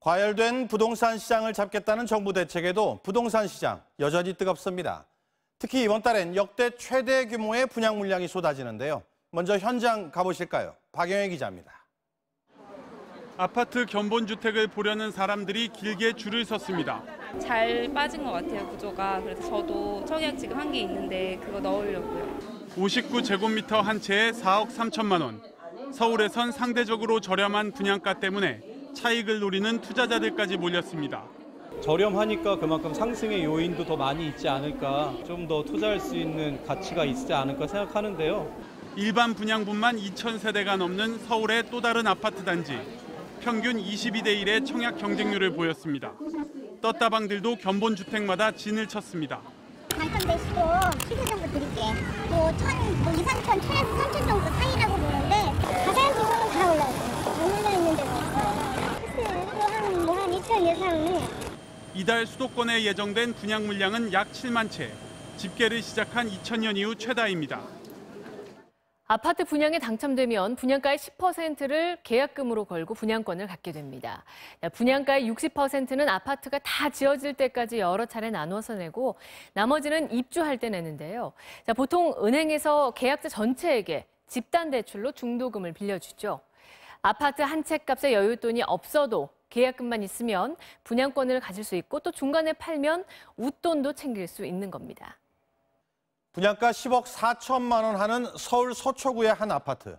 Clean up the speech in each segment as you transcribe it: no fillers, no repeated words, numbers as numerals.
과열된 부동산 시장을 잡겠다는 정부 대책에도 부동산 시장 여전히 뜨겁습니다. 특히 이번 달엔 역대 최대 규모의 분양 물량이 쏟아지는데요. 먼저 현장 가보실까요? 박영애 기자입니다. 아파트 견본주택을 보려는 사람들이 길게 줄을 섰습니다. 잘 빠진 것 같아요, 구조가. 그래서 저도 청약 지금 한 개 있는데 그거 넣으려고요. 59제곱미터 한 채에 4억 3천만 원. 서울에선 상대적으로 저렴한 분양가 때문에 차익을 노리는 투자자들까지 몰렸습니다. 저렴하니까 그만큼 상승의 요인도 더 많이 있지 않을까, 좀 더 투자할 수 있는 가치가 있지 않을까 생각하는데요. 일반 분양분만 2,000세대가 넘는 서울의 또 다른 아파트 단지. 평균 22대 1의 청약 경쟁률을 보였습니다. 떴다방들도 견본주택마다 진을 쳤습니다. 당첨되시고 시세 정도 드릴게. 뭐 2, 3천, 1,000에서 3천 정도 사이라고 보는데 자세한 부분은 다 올라있어요. 못 올라있는 데가 있어요. 글쎄요, 한 2천 예상은 해요. 이달 수도권에 예정된 분양 물량은 약 7만 채. 집계를 시작한 2000년 이후 최다입니다. 아파트 분양에 당첨되면 분양가의 10%를 계약금으로 걸고 분양권을 갖게 됩니다. 분양가의 60%는 아파트가 다 지어질 때까지 여러 차례 나눠서 내고 나머지는 입주할 때 내는데요. 보통 은행에서 계약자 전체에게 집단 대출로 중도금을 빌려주죠. 아파트 한 채 값에 여윳돈이 없어도 계약금만 있으면 분양권을 가질 수 있고 또 중간에 팔면 웃돈도 챙길 수 있는 겁니다. 분양가 10억 4천만 원 하는 서울 서초구의 한 아파트.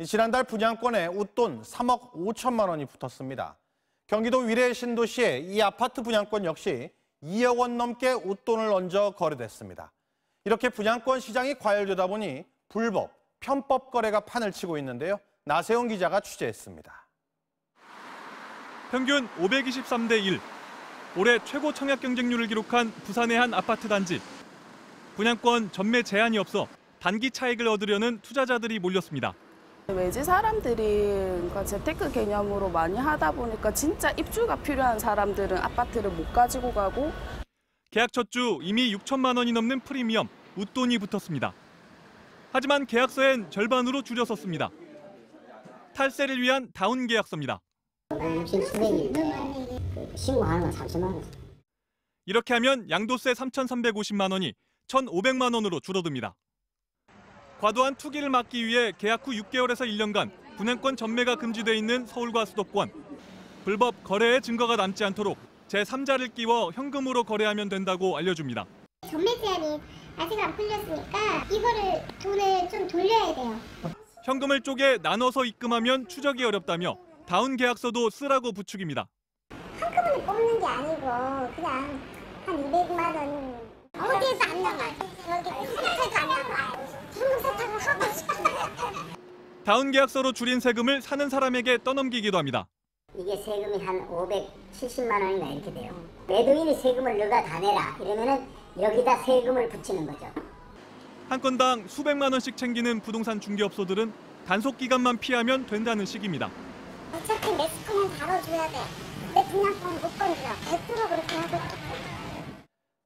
지난달 분양권에 웃돈 3억 5천만 원이 붙었습니다. 경기도 위례 신도시의 이 아파트 분양권 역시 2억 원 넘게 웃돈을 얹어 거래됐습니다. 이렇게 분양권 시장이 과열되다 보니 불법, 편법 거래가 판을 치고 있는데요. 나세용 기자가 취재했습니다. 평균 523대 1. 올해 최고 청약 경쟁률을 기록한 부산의 한 아파트 단지. 분양권 전매 제한이 없어 단기 차익을 얻으려는 투자자들이 몰렸습니다. 외지 사람들이 그러니까 재테크 개념으로 많이 하다 보니까 진짜 입주가 필요한 사람들은 아파트를 못 가지고 가고. 계약 첫 주 이미 6천만 원이 넘는 프리미엄, 웃돈이 붙었습니다. 하지만 계약서엔 절반으로 줄여섰습니다. 탈세를 위한 다운 계약서입니다. 신고하는 건 3천만 원. 이렇게 하면 양도세 3,350만 원이 1,500만 원으로 줄어듭니다. 과도한 투기를 막기 위해 계약 후 6개월에서 1년간 분양권 전매가 금지돼 있는 서울과 수도권. 불법 거래의 증거가 남지 않도록 제3자를 끼워 현금으로 거래하면 된다고 알려줍니다. 전매 제한이 아직 안 풀렸으니까 이거를 돈을 좀 돌려야 돼요. 현금을 쪼개 나눠서 입금하면 추적이 어렵다며 다운 계약서도 쓰라고 부추깁니다. 한꺼번에 뽑는 게 아니고 그냥 한 200만 원. 어디에서 안 나와? 여기 세탁도 안 나와. 중국 세탁을 하고 싶어요. 다운 계약서로 줄인 세금을 사는 사람에게 떠넘기기도 합니다. 이게 세금이 한 570만 원인가 이렇게 돼요. 매도인이 세금을 너가 다 내라 이러면은 여기다 세금을 붙이는 거죠. 한 건당 수백만 원씩 챙기는 부동산 중개업소들은 단속 기간만 피하면 된다는 식입니다. 어차피 내 스코는 다뤄줘야 돼. 내 분양권 못 건드려. 100% 그렇게 하고 있어.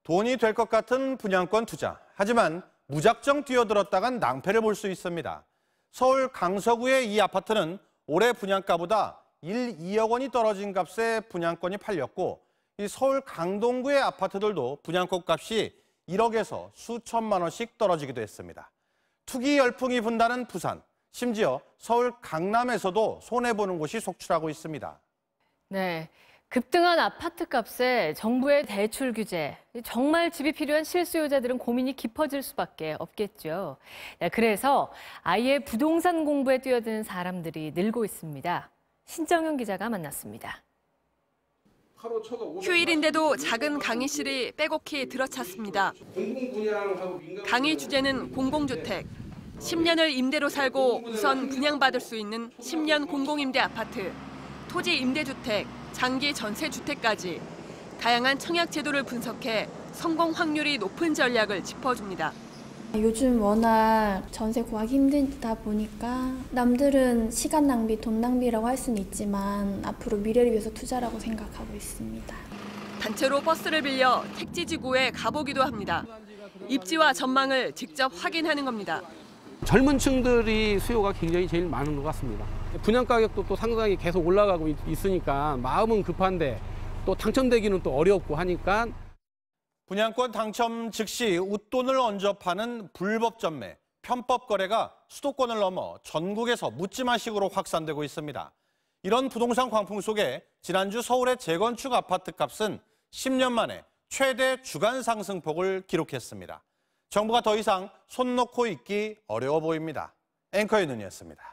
돈이 될 것 같은 분양권 투자. 하지만 무작정 뛰어들었다간 낭패를 볼 수 있습니다. 서울 강서구의 이 아파트는 올해 분양가보다 2억 원이 떨어진 값에 분양권이 팔렸고 이 서울 강동구의 아파트들도 분양권 값이 1억에서 수천만 원씩 떨어지기도 했습니다. 투기 열풍이 분다는 부산, 심지어 서울 강남에서도 손해보는 곳이 속출하고 있습니다. 네. 급등한 아파트 값에 정부의 대출 규제, 정말 집이 필요한 실수요자들은 고민이 깊어질 수밖에 없겠죠. 그래서 아예 부동산 공부에 뛰어드는 사람들이 늘고 있습니다. 신정현 기자가 만났습니다. 휴일인데도 작은 강의실이 빼곡히 들어찼습니다. 강의 주제는 공공주택. 10년을 임대로 살고 우선 분양받을 수 있는 10년 공공임대 아파트, 토지 임대주택, 장기 전세주택까지 다양한 청약 제도를 분석해 성공 확률이 높은 전략을 짚어줍니다. 요즘 워낙 전세 구하기 힘들다 보니까 남들은 시간 낭비, 돈 낭비라고 할 수는 있지만 앞으로 미래를 위해서 투자라고 생각하고 있습니다. 단체로 버스를 빌려 택지지구에 가보기도 합니다. 입지와 전망을 직접 확인하는 겁니다. 젊은 층들이 수요가 굉장히 제일 많은 것 같습니다. 분양 가격도 또 상당히 계속 올라가고 있으니까 마음은 급한데 또 당첨되기는 또 어렵고 하니까 분양권 당첨 즉시 웃돈을 얹어 파는 불법 전매, 편법 거래가 수도권을 넘어 전국에서 묻지마식으로 확산되고 있습니다. 이런 부동산 광풍 속에 지난주 서울의 재건축 아파트 값은 10년 만에 최대 주간 상승폭을 기록했습니다. 정부가 더 이상 손 놓고 있기 어려워 보입니다. 앵커의 눈이었습니다.